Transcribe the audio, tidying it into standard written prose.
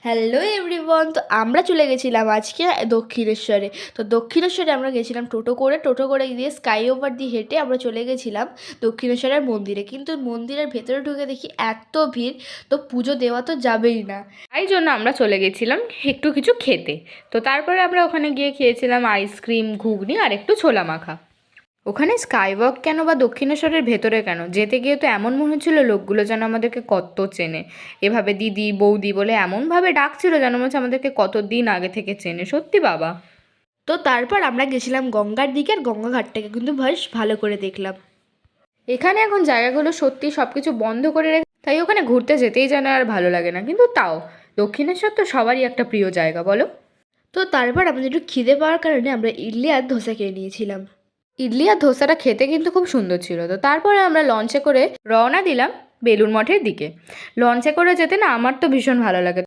Hello everyone, তো আমরা চলে গেছিলাম আজকে দক্ষিণেশ্বরে। তো দক্ষিণেশ্বরে আমরা গেছিলাম টোটো করে গিয়ে স্কাই ওভার দিয়ে হেঁটে আমরা চলে গেছিলাম দক্ষিণেশ্বরের মন্দিরে। কিন্তু মন্দিরের ভেতরে ঢুকে দেখি এত ভিড়, তো পুজো দেওয়া তো যাবেই না। তাই জন্য আমরা চলে গেছিলাম একটু কিছু খেতে। তো তারপরে আমরা ওখানে গিয়ে খেয়েছিলাম আইসক্রিম, ঘুগনি আর একটু ছোলা মাখা। ওখানে স্কাইওয়াক কেন বা দক্ষিণেশ্বরের ভেতরে কেন, যেতে গিয়ে তো এমন মনে হচ্ছিল লোকগুলো যেন আমাদেরকে কত চেনে। এভাবে দিদি বৌদি বলে এমনভাবে ডাকছিল যেন মনে হচ্ছে আমাদেরকে কতদিন আগে থেকে চেনে। সত্যি বাবা। তো তারপর আমরা গেছিলাম গঙ্গার দিকে, আর গঙ্গা ঘাটটাকে কিন্তু বেশ ভালো করে দেখলাম। এখানে এখন জায়গাগুলো সত্যি সব কিছু বন্ধ করে রেখে, তাই ওখানে ঘুরতে যেতেই যেন আর ভালো লাগে না, কিন্তু তাও দক্ষিণেশ্বর তো সবারই একটা প্রিয় জায়গা, বলো। তো তারপর আমাদের একটু খিদে পাওয়ার কারণে আমরা ইডলি আর ধোসা খেয়ে নিয়েছিলাম। ইডলি আর ধোসাটা খেতে কিন্তু খুব সুন্দর ছিল। তো তারপরে আমরা লঞ্চে করে রওনা দিলাম বেলুড় মঠের দিকে। লঞ্চে করে যেতে না আমার তো ভীষণ ভালো লাগে।